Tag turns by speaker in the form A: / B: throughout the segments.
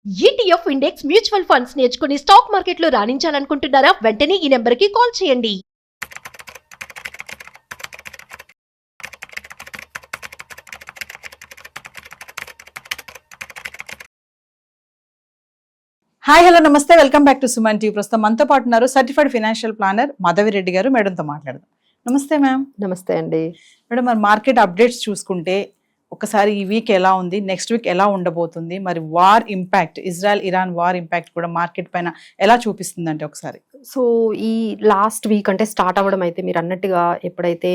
A: ETF index mutual funds నేర్చుకుని stock మార్కెట్లో రాణించాలనుకుంటున్నారా? వెంటనే ఈ నెంబర్కి కాల్ చేయండి.
B: హాయ్ హలో నమస్తే, welcome back to Suman TV. ప్రస్తుతం మనతో పాటు ఉన్నారు certified financial planner Madhavi Reddy గారు. మేడంతో మాట్లాడదాం. నమస్తే మ్యామ్.
C: నమస్తే అండి
B: మేడం, మరి మార్కెట్ అప్డేట్స్ చూసుకుంటే ఒకసారి ఈ వీక్ ఎలా ఉంది, నెక్స్ట్ వీక్ ఎలా ఉండబోతుంది, మరి war impact, Israel Iran war impact కూడా మార్కెట్ పైన ఎలా చూపిస్తుంది అంటే ఒకసారి.
C: సో ఈ లాస్ట్ వీక్ అంటే స్టార్ట్ అవ్వడం అయితే మీరు అన్నట్టుగా ఎప్పుడైతే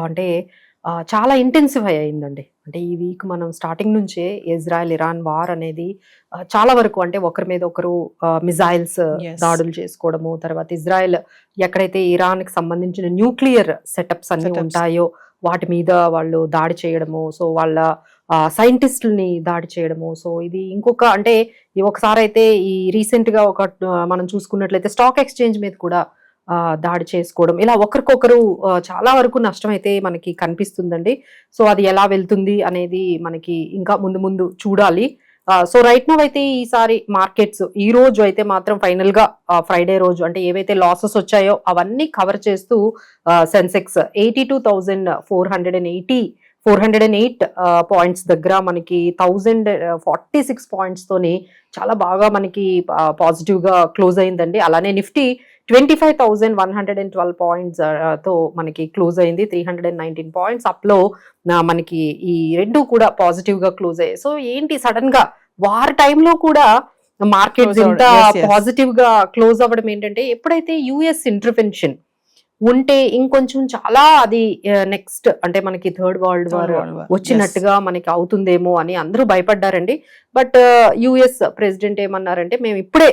C: అంటే చాలా ఇంటెన్సిఫై అయిందండి. అంటే ఈ వీక్ మనం స్టార్టింగ్ నుంచే ఇజ్రాయెల్ ఇరాన్ వార్ అనేది చాలా వరకు అంటే ఒకరి మీద ఒకరు మిజైల్స్ దాడులు చేసుకోవడము, తర్వాత ఇజ్రాయెల్ ఎక్కడైతే ఇరాన్కి సంబంధించిన న్యూక్లియర్ సెటప్స్ అన్ని ఉంటాయో వాటి మీద వాళ్ళు దాడి చేయడము, సో వాళ్ళ సైంటిస్టుల్ని దాడి చేయడము. సో ఇది ఇంకొక అంటే ఒకసారి అయితే ఈ రీసెంట్ గా మనం చూసుకున్నట్లయితే స్టాక్ ఎక్స్చేంజ్ మీద కూడా దాడి చేసుకోవడం, ఇలా ఒకరికొకరు చాలా వరకు నష్టం అయితే మనకి కనిపిస్తుందండి. సో అది ఎలా వెళ్తుంది అనేది మనకి ఇంకా ముందు ముందు చూడాలి. సో రైట్ నౌ అయితే ఈసారి మార్కెట్స్ ఈ రోజు అయితే మాత్రం ఫైనల్ గా ఫ్రైడే రోజు అంటే ఏవైతే లాసెస్ వచ్చాయో అవన్నీ కవర్ చేస్తూ సెన్సెక్స్ 408 పాయింట్స్ దగ్గర మనకి 1046 పాయింట్స్ తోని చాలా బాగా మనకి పాజిటివ్ గా క్లోజ్ అయిందండి. అలానే నిఫ్టీ 25,112 పాయింట్స్ తో మనకి క్లోజ్ అయింది. 319 పాయింట్స్ అప్ లో మనకి ఈ రెండు కూడా పాజిటివ్ గా క్లోజ్ అయ్యాయి. సో ఏంటి సడన్ గా వార్ టైంలో కూడా మార్కెట్స్ ఇంత పాజిటివ్ గా క్లోజ్ అవ్వడం ఏంటంటే, ఎప్పుడైతే యుఎస్ ఇంటర్వెన్షన్ ఉంటే ఇంకొంచెం చాలా అది నెక్స్ట్ అంటే మనకి థర్డ్ వరల్డ్ వార్ వచ్చినట్టుగా మనకి అవుతుందేమో అని అందరూ భయపడ్డారండి. బట్ యుఎస్ ప్రెసిడెంట్ ఏమన్నారంటే, మేము ఇప్పుడే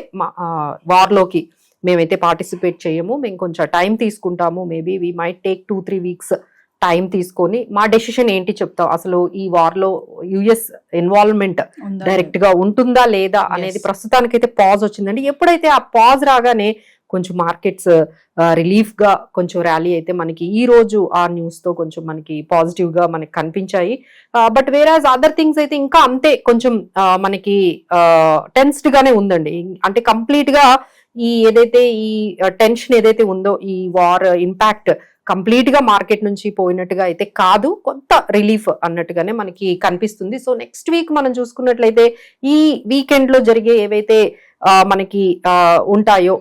C: వార్లోకి మేమైతే పార్టిసిపేట్ చేయము, మేము కొంచెం టైం తీసుకుంటాము, maybe we might take 2-3 weeks time తీసుకొని మా డెసిషన్ ఏంటి చెప్తాం, అసలు ఈ వార్ లో యుఎస్ ఇన్వాల్వ్మెంట్ డైరెక్ట్ గా ఉంటుందా లేదా అనేది ప్రస్తుతానికైతే పాజ్ వచ్చిందండి. ఎప్పుడైతే ఆ పాజ్ రాగానే కొంచెం మార్కెట్స్ రిలీఫ్ గా కొంచెం ర్యాలీ అయితే మనకి ఈ రోజు ఆ న్యూస్ తో కొంచెం మనకి పాజిటివ్ గా మనకి కనిపించాయి. బట్ వేరాజ్ అదర్ థింగ్స్ అయితే ఇంకా అంతే కొంచెం మనకి టెన్స్డ్ గానే ఉందండి. అంటే కంప్లీట్ గా ఈ ఏదైతే ఈ టెన్షన్ ఏదైతే ఉందో, ఈ వార్ ఇంపాక్ట్ కంప్లీట్ గా మార్కెట్ నుంచి పోయినట్టుగా అయితే కాదు, కొంత రిలీఫ్ అన్నట్టుగానే మనకి కనిపిస్తుంది. సో నెక్స్ట్ వీక్ మనం చూసుకున్నట్లయితే ఈ వీకెండ్ లో జరిగే ఏవైతే మనకి ఉంటాయో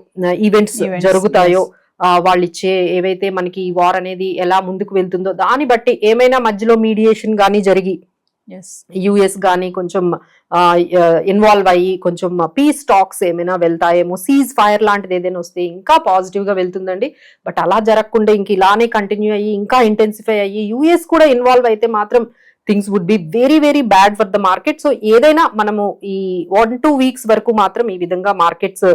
C: ఈవెంట్స్ జరుగుతాయో, వాళ్ళు ఇచ్చే ఏవైతే మనకి ఈ వార్ అనేది ఎలా ముందుకు వెళ్తుందో దాన్ని బట్టి ఏమైనా మధ్యలో మీడియేషన్ గానీ జరిగి యుఎస్ గానీ కొంచెం ఇన్వాల్వ్ అయ్యి కొంచెం పీస్ టాక్స్ ఏమైనా వెళ్తాయేమో, సీజ్ ఫైర్ లాంటిది ఏదైనా వస్తే ఇంకా పాజిటివ్ గా వెళ్తుందండి. బట్ అలా జరగకుండా ఇంక ఇలానే కంటిన్యూ అయ్యి ఇంకా ఇంటెన్సిఫై అయ్యి యుఎస్ కూడా ఇన్వాల్వ్ అయితే మాత్రం things would be very very bad for the market. So ఏదైనా మనము ఈ 1-2 వీక్స్ వరకు మాత్రం ఈ విధంగా మార్కెట్స్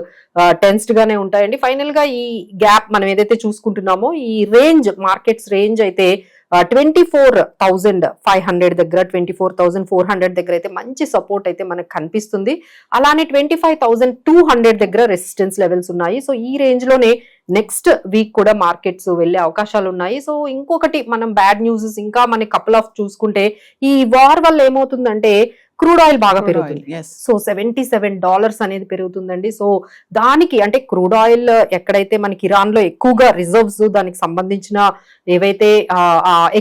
C: టెన్స్డ్ గానే ఉంటాయండి. ఫైనల్ గా ఈ గ్యాప్ మనం ఏదైతే చూసుకుంటున్నామో ఈ రేంజ్, మార్కెట్స్ రేంజ్ అయితే 24,500 దగ్గర, 24,400 దగ్గర అయితే మంచి సపోర్ట్ అయితే మనకు కనిపిస్తుంది. అలానే 25,200 దగ్గర రెసిస్టెన్స్ లెవెల్స్ ఉన్నాయి. సో ఈ రేంజ్ లోనే నెక్స్ట్ వీక్ కూడా మార్కెట్స్ వెళ్లే అవకాశాలు ఉన్నాయి. సో ఇంకొకటి మనం బ్యాడ్ న్యూస్ ఇంకా మనకి కపుల్ ఆఫ్ చూసుకుంటే, ఈ వార్ వల్ల ఏమవుతుందంటే క్రూడ్ ఆయిల్ బాగా పెరుగుతుంది. సో $77 అనేది పెరుగుతుందండి. సో దానికి అంటే క్రూడ్ ఆయిల్ ఎక్కడైతే మనకి ఇరాన్ లో ఎక్కువగా రిజర్వ్స్, దానికి సంబంధించిన ఏవైతే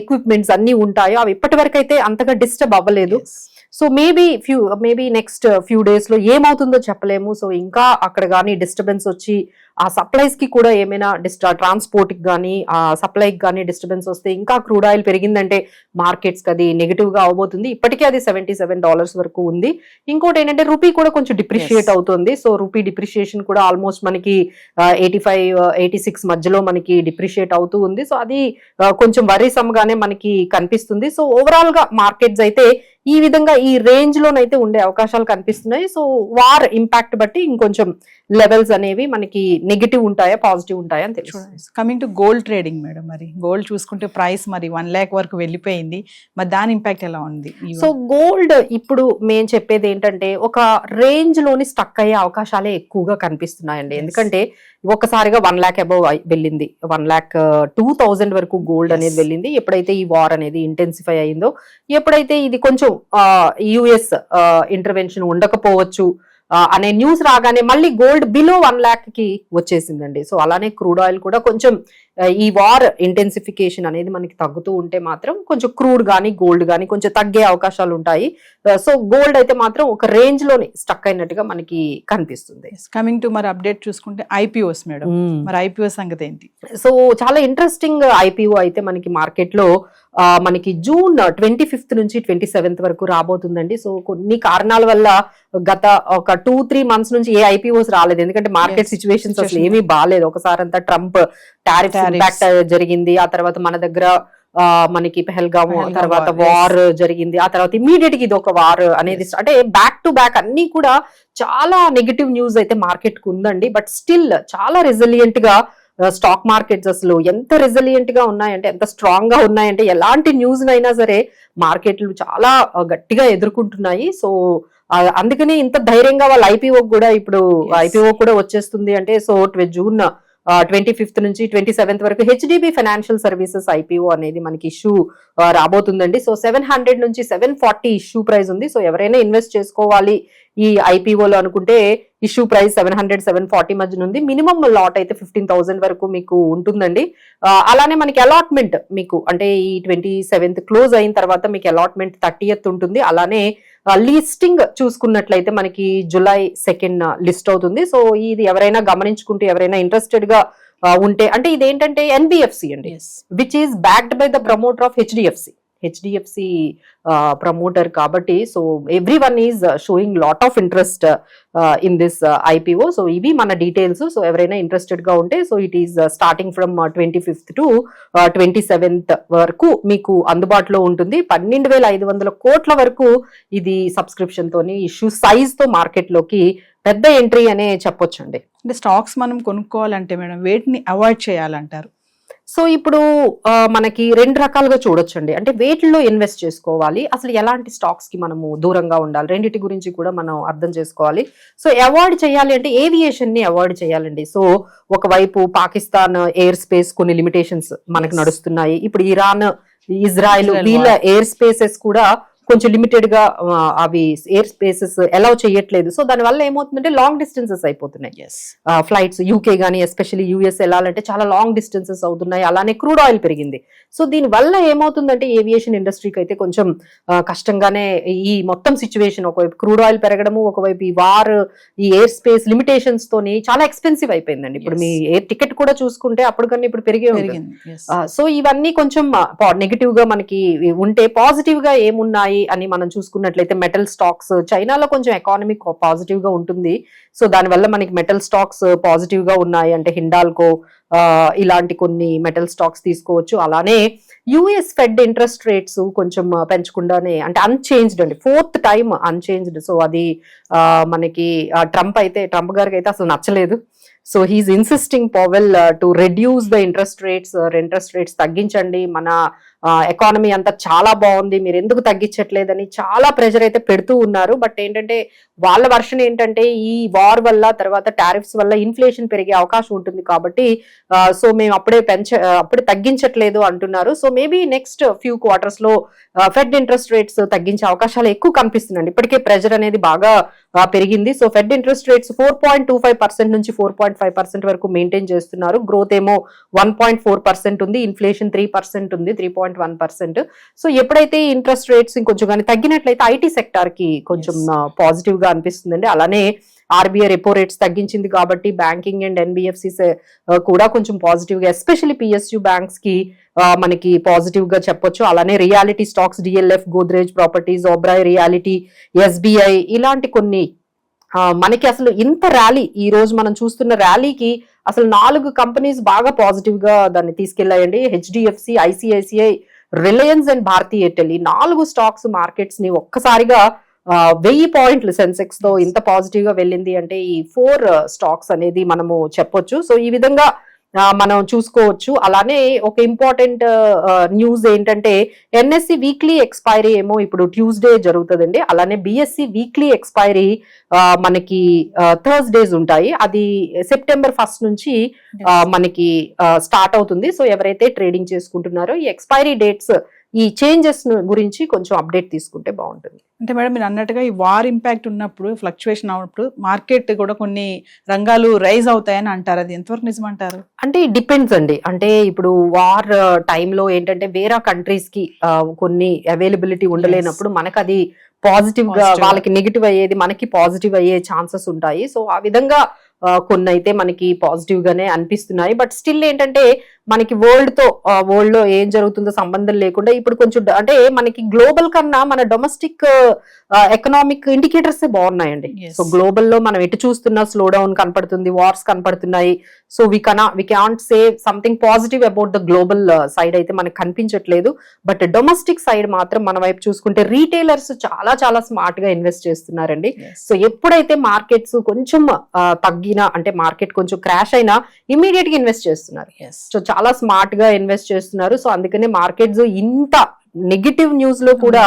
C: ఎక్విప్మెంట్స్ అన్ని ఉంటాయో అవి ఇప్పటి వరకు అయితే అంతగా డిస్టర్బ్ అవ్వలేదు. So maybe next few days లో ఏమవుతుందో చెప్పలేము. సో ఇంకా అక్కడ కానీ డిస్టర్బెన్స్ వచ్చి ఆ సప్లైస్ కి కూడా ఏమైనా ట్రాన్స్పోర్ట్ కి కానీ ఆ సప్లైకి కానీ డిస్టర్బెన్స్ వస్తే ఇంకా క్రూడ్ ఆయిల్ పెరిగిందంటే మార్కెట్స్ కి అది నెగిటివ్ గా అవబోతుంది. ఇప్పటికే అది $77 వరకు ఉంది. ఇంకోటి ఏంటంటే రూపీ కూడా కొంచెం డిప్రిషియేట్ అవుతుంది. సో రూపీ డిప్రిషియేషన్ కూడా ఆల్మోస్ట్ మనకి 85-86 మధ్యలో మనకి డిప్రిషియేట్ అవుతూ ఉంది. సో అది కొంచెం వరీసమ్ గానే మనకి కనిపిస్తుంది. సో ఓవరాల్ గా మార్కెట్స్ అయితే ఈ విధంగా ఈ రేంజ్ లోనైతే ఉండే అవకాశాలు కనిపిస్తున్నాయి. సో వార్ ఇంపాక్ట్ బట్టి ఇంకొంచెం లెవెల్స్ అనేవి మనకి నెగిటివ్ ఉంటాయా పాజిటివ్ ఉంటాయా అని తెలుసు.
B: Coming to gold trading madam, మరి గోల్డ్ చూసుకుంటే ప్రైస్ మరి 1 lakh వరకు వెళ్ళిపోయింది. మరి దాని ఇంపాక్ట్ ఎలా ఉంది?
C: సో గోల్డ్ ఇప్పుడు మేము చెప్పేది ఏంటంటే ఒక రేంజ్ లోని స్టక్ అయ్యే అవకాశాలే ఎక్కువగా కనిపిస్తున్నాయండి. ఎందుకంటే ఒక్కసారిగా 1 lakh అబౌవ్ వెళ్ళింది, 1,02,000 వరకు గోల్డ్ అనేది వెళ్ళింది. ఎప్పుడైతే ఈ వార్ అనేది ఇంటెన్సిఫై అయిందో, ఎప్పుడైతే ఇది కొంచెం యుఎస్ ఇంటర్వెన్షన్ ఉండకపోవచ్చు, అనే న్యూస్ రాగానే మళ్ళీ గోల్డ్ బిలో 1 lakh కి వచ్చేసిందండి. సో అలానే క్రూడ్ ఆయిల్ కూడా కొంచెం ఈ వార్ ఇంటెన్సిఫికేషన్ అనేది మనకి తగ్గుతూ ఉంటే మాత్రం కొంచెం క్రూడ్ కానీ గోల్డ్ కానీ కొంచెం తగ్గే అవకాశాలు ఉంటాయి. సో గోల్డ్ అయితే మాత్రం ఒక రేంజ్ లోనే స్టక్ అయినట్టుగా మనకి కనిపిస్తుంది.
B: కమింగ్ టు మరి అప్డేట్ చూసుకుంటే ఐపీఓస్ మేడం, మరి ఐపీఓ సంగతి ఏంటి?
C: సో చాలా ఇంట్రెస్టింగ్ ఐపీఓ అయితే మనకి మార్కెట్ లో మనకి జూన్ 25th నుంచి 27th వరకు రాబోతుందండి. సో కొన్ని కారణాల వల్ల గత ఒక 2-3 months నుంచి ఏ ఐపీఓస్ రాలేదు, ఎందుకంటే మార్కెట్ సిచ్యువేషన్స్ అసలు ఏమీ బాగాలేదు. ఒకసారి అంతా ట్రంప్ టారిఫ్ ఇంపాక్ట్ జరిగింది, ఆ తర్వాత మన దగ్గర మనకి పెహల్గామ్ తర్వాత వార్ జరిగింది, ఆ తర్వాత ఇమీడియట్ గా ఇది ఒక వార్ అనేది అంటే బ్యాక్ టు బ్యాక్ అన్ని కూడా చాలా నెగటివ్ న్యూస్ అయితే మార్కెట్ కు ఉందండి. బట్ స్టిల్ చాలా రెసిలియంట్ గా స్టాక్ మార్కెట్స్ అసలు ఎంత రెసిలియంట్ గా ఉన్నాయంటే, ఎంత స్ట్రాంగ్ గా ఉన్నాయంటే ఎలాంటి న్యూస్ అయినా సరే మార్కెట్లు చాలా గట్టిగా ఎదుర్కొంటున్నాయి. సో అందుకనే ఇంత ధైర్యంగా వాళ్ళ ఐపీఓ కూడా ఇప్పుడు ఐపీఓ కూడా వచ్చేస్తుంది అంటే, సో జూన్ 25th నుంచి 27th వరకు హెచ్డిబి ఫైనాన్షియల్ సర్వీసెస్ ఐపీఓ అనేది మనకి ఇష్యూ రాబోతుందండి. సో 700 నుంచి 740 ఇష్యూ ప్రైస్ ఉంది. సో ఎవరైనా ఇన్వెస్ట్ చేసుకోవాలి ఈ ఐపీఓలో అనుకుంటే ఇష్యూ ప్రైస్ 700-740 మధ్య ఉంది. మినిమం లాట్ అయితే 15,000 వరకు మీకు ఉంటుందండి. అలానే మనకి అలాట్మెంట్ మీకు అంటే ఈ 27th క్లోజ్ అయిన తర్వాత మీకు అలాట్మెంట్ 30th ఉంటుంది. అలానే లిస్టింగ్ చూసుకున్నట్లయితే మనకి July 2nd లిస్ట్ అవుతుంది. సో ఇది ఎవరైనా గమనించుకుంటే ఎవరైనా ఇంట్రెస్టెడ్ గా ఉంటే అంటే ఇదేంటంటే ఎన్బిఎఫ్సి అండి, which is backed by the promoter of HDFC promoter కాబట్టి so everyone is showing lot of interest in this IPO. So ఇవి మన డీటెయిల్స్. సో ఎవరైనా ఇంట్రెస్టెడ్ గా ఉంటే so it is starting from 25th to 27th వరకు మీకు అందుబాటులో ఉంటుంది. 12,500 కోట్ల వరకు ఇది సబ్స్క్రిప్షన్ తోని ఇష్యూ సైజ్ తో మార్కెట్ లోకి పెద్ద ఎంట్రీ అనే చెప్పొచ్చండి.
B: అంటే స్టాక్స్ మనం కొనుక్కోవాలంటే మేడం వేటిని అవాయిడ్ చేయాలంటారు?
C: సో ఇప్పుడు మనకి 2 రకాలుగా చూడొచ్చండి. అంటే వేటిల్లో ఇన్వెస్ట్ చేసుకోవాలి, అసలు ఎలాంటి స్టాక్స్ కి మనము దూరంగా ఉండాలి, రెండింటి గురించి కూడా మనం అర్థం చేసుకోవాలి. సో అవాయిడ్ చేయాలి అంటే ఏవియేషన్ ని అవాయిడ్ చేయాలండి. సో ఒకవైపు పాకిస్తాన్ ఎయిర్ స్పేస్ కొన్ని లిమిటేషన్స్ మనకు నడుస్తున్నాయి. ఇప్పుడు ఇరాన్, ఇజ్రాయెల్ వీళ్ళ ఎయిర్ స్పేసెస్ కూడా కొంచెం లిమిటెడ్ గా అవి ఎయిర్ స్పేసెస్ అలౌ చేయట్లేదు. సో దాని వల్ల ఏమవుతుందంటే లాంగ్ డిస్టెన్సెస్ అయిపోతున్నాయి ఫ్లైట్స్. యూకే గానీ ఎస్పెషల్లీ యూఎస్ వెళ్ళాలంటే చాలా లాంగ్ డిస్టెన్సెస్ అవుతున్నాయి. అలానే క్రూడ్ ఆయిల్ పెరిగింది. సో దీని వల్ల ఏమవుతుందంటే ఏవియేషన్ ఇండస్ట్రీకి అయితే కొంచెం కష్టంగానే ఈ మొత్తం సిచ్యువేషన్, ఒకవైపు క్రూడ్ ఆయిల్ పెరగడము, ఒకవైపు ఈ వార్, ఈ ఎయిర్ స్పేస్ లిమిటేషన్స్ తోని చాలా ఎక్స్పెన్సివ్ అయిపోయిందండి. ఇప్పుడు మీ ఎయిర్ టికెట్ కూడా చూసుకుంటే అప్పుడు కన్నా ఇప్పుడు పెరిగే ఉంటుంది. సో ఇవన్నీ కొంచెం నెగిటివ్ గా మనకి ఉంటే పాజిటివ్ గా ఏమున్నాయి అని మనం చూసుకున్నట్లయితే మెటల్ స్టాక్స్, చైనాలో కొంచెం ఎకానమీ పాజిటివ్ గా ఉంటుంది. సో దానివల్ల మనకి మెటల్ స్టాక్స్ పాజిటివ్ గా ఉన్నాయి. అంటే హిండాల్కో ఇలాంటి కొన్ని మెటల్ స్టాక్స్ తీసుకోవచ్చు. అలానే యుఎస్ ఫెడ్ ఇంట్రెస్ట్ రేట్స్ కొంచెం పెంచకుండానే అంటే అన్చేంజ్డ్ అండి, 4th time అన్చేంజ్డ్. సో అది మనకి ట్రంప్ గారికి అయితే అసలు నచ్చలేదు. So he's insisting Powell to reduce the interest rates తగ్గించండి, మన ఎకానమీ అంతా చాలా బాగుంది, మీరు ఎందుకు తగ్గించట్లేదని చాలా ప్రెషర్ అయితే పెడుతూ ఉన్నారు. బట్ ఏంటంటే వాళ్ళ వర్షన్ ఏంటంటే ఈ వార్ వల్ల తర్వాత టారిఫ్స్ వల్ల ఇన్ఫ్లేషన్ పెరిగే అవకాశం ఉంటుంది కాబట్టి సో మేము అప్పుడే తగ్గించట్లేదు అంటున్నారు. So maybe next few quarters లో ఫెడ్ ఇంట్రెస్ట్ రేట్స్ తగ్గించే అవకాశాలు ఎక్కువ కనిపిస్తున్నాయి. ఇప్పటికే ప్రెషర్ అనేది బాగా పెరిగింది. సో ఫెడ్ ఇంట్రెస్ట్ రేట్స్ 4.25% నుంచి 4.5% వరకు మెయింటైన్ చేస్తున్నారు. గ్రోత్ ఏమో 1.4% ఉంది, ఇన్ఫ్లేషన్ 3% ఉంది, 3.1%. సో ఎప్పుడైతే ఇంట్రెస్ట్ రేట్స్ ఇంకొంచెం కానీ తగ్గినట్లయితే ఐటీ సెక్టార్ కి కొంచెం పాజిటివ్ గా అనిపిస్తుందండి. అలానే ఆర్బీఐ రెపో రేట్స్ తగ్గించింది కాబట్టి బ్యాంకింగ్ అండ్ ఎన్బిఎఫ్సిస్ కూడా కొంచెం పాజిటివ్ గా, ఎస్పెషల్లీ పిఎస్యు బ్యాంక్స్ కి మనకి పాజిటివ్ గా చెప్పొచ్చు. అలానే reality stocks, DLF, Godrej properties, Oberoi reality, SBI ఇలాంటి కొన్ని మనకి అసలు ఇంత ర్యాలీ ఈ రోజు మనం చూస్తున్న ర్యాలీకి అసలు 4 కంపెనీస్ బాగా పాజిటివ్ గా దాన్ని తీసుకెళ్లాయండి. HDFC, ICICI, Reliance and Bharti Airtel ఈ 4 స్టాక్స్ మార్కెట్స్ ని ఒక్కసారిగా 1000 పాయింట్లు సెన్సెక్స్ తో ఇంత పాజిటివ్ గా వెళ్ళింది అంటే ఈ 4 స్టాక్స్ అనేది మనము చెప్పొచ్చు. సో ఈ విధంగా మనం చూసుకోవచ్చు. అలానే ఒక ఇంపార్టెంట్ న్యూస్ ఏంటంటే ఎన్ఎస్సి వీక్లీ ఎక్స్పైరీ ఏమో ఇప్పుడు ట్యూస్డే జరుగుతుందండి. అలానే బిఎస్సి వీక్లీ ఎక్స్పైరీ మనకి థర్స్డేస్ ఉంటాయి. అది September 1st నుంచి మనకి స్టార్ట్ అవుతుంది. సో ఎవరైతే ట్రేడింగ్ చేసుకుంటున్నారో ఈ ఎక్స్పైరీ డేట్స్ ఈ చేంజెస్ గురించి కొంచెం అప్డేట్ తీసుకుంటే బాగుంటుంది.
B: అంటే మేడం మీరు అన్నట్టుగా ఈ వార్ ఇంపాక్ట్ ఉన్నప్పుడు, ఫ్లక్చువేషన్ అవునప్పుడు మార్కెట్ కూడా కొన్ని రంగాలు రైజ్ అవుతాయని అంటారు, అది ఎంతవరకు నిజం అంటారు?
C: అంటే డిపెండ్స్ అండి. అంటే ఇప్పుడు వార్ టైంలో ఏంటంటే వేరే కంట్రీస్ కి కొన్ని అవైలబిలిటీ ఉండలేనప్పుడు మనకు అది పాజిటివ్ గా, వాళ్ళకి నెగిటివ్ అయ్యేది మనకి పాజిటివ్ అయ్యే ఛాన్సెస్ ఉంటాయి. సో ఆ విధంగా కొన్ని అయితే మనకి పాజిటివ్ గానే అనిపిస్తున్నాయి. బట్ స్టిల్ ఏంటంటే మనకి వరల్డ్ లో ఏం జరుగుతుందో సంబంధం లేకుండా ఇప్పుడు కొంచెం అంటే మనకి గ్లోబల్ కన్నా మన డొమెస్టిక్ ఎకనామిక్ ఇండికేటర్స్ బాగున్నాయండి. సో గ్లోబల్ లో మనం ఎటు చూస్తున్నా స్లో డౌన్ కనపడుతుంది, వార్స్ కనపడుతున్నాయి. So we can't say something positive about the global side అయితే మనకు కనిపించట్లేదు. బట్ డొమెస్టిక్ సైడ్ మాత్రం మన వైపు చూసుకుంటే రీటైలర్స్ చాలా చాలా స్మార్ట్ గా ఇన్వెస్ట్ చేస్తున్నారండి. సో ఎప్పుడైతే మార్కెట్స్ కొంచెం తగ్గినా, అంటే మార్కెట్ కొంచెం క్రాష్ అయినా ఇమీడియట్ గా ఇన్వెస్ట్ చేస్తున్నారు. సో చాలా స్మార్ట్ గా ఇన్వెస్ట్ చేస్తున్నారు. సో అందుకనే మార్కెట్స్ ఇంత నెగిటివ్ న్యూస్ లో కూడా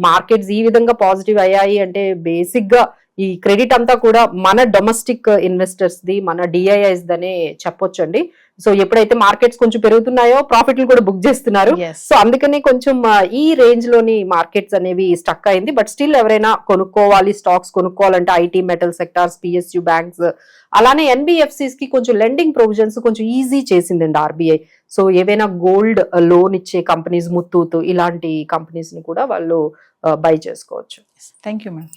C: మార్కెట్స్ ఈ విధంగా పాజిటివ్ అయ్యాయి అంటే బేసిక్ గా ఈ క్రెడిట్ అంతా కూడా మన డొమెస్టిక్ ఇన్వెస్టర్స్ ది, మన డిఐఐస్ దనే చెప్పొచ్చండి. సో ఎప్పుడైతే మార్కెట్స్ కొంచెం పెరుగుతున్నాయో ప్రాఫిట్లు కూడా బుక్ చేస్తున్నారు. సో అందుకని కొంచెం ఈ రేంజ్ లోని మార్కెట్స్ అనేవి స్టక్ అయింది. బట్ స్టిల్ ఎవరైనా కొనుక్కోవాలి, స్టాక్స్ కొనుక్కోవాలంటే IT, metal sectors, PSU banks, అలానే ఎన్బిఎఫ్సిస్ కి కొంచెం లెండింగ్ ప్రొవిజన్స్ కొంచెం ఈజీ చేసిందండి ఆర్బీఐ. సో ఏవైనా గోల్డ్ లోన్ ఇచ్చే కంపెనీస్, ముత్తూత్ ఇలాంటి కంపెనీస్ ని కూడా వాళ్ళు బై చేసుకోవచ్చు.
B: Thank you madam.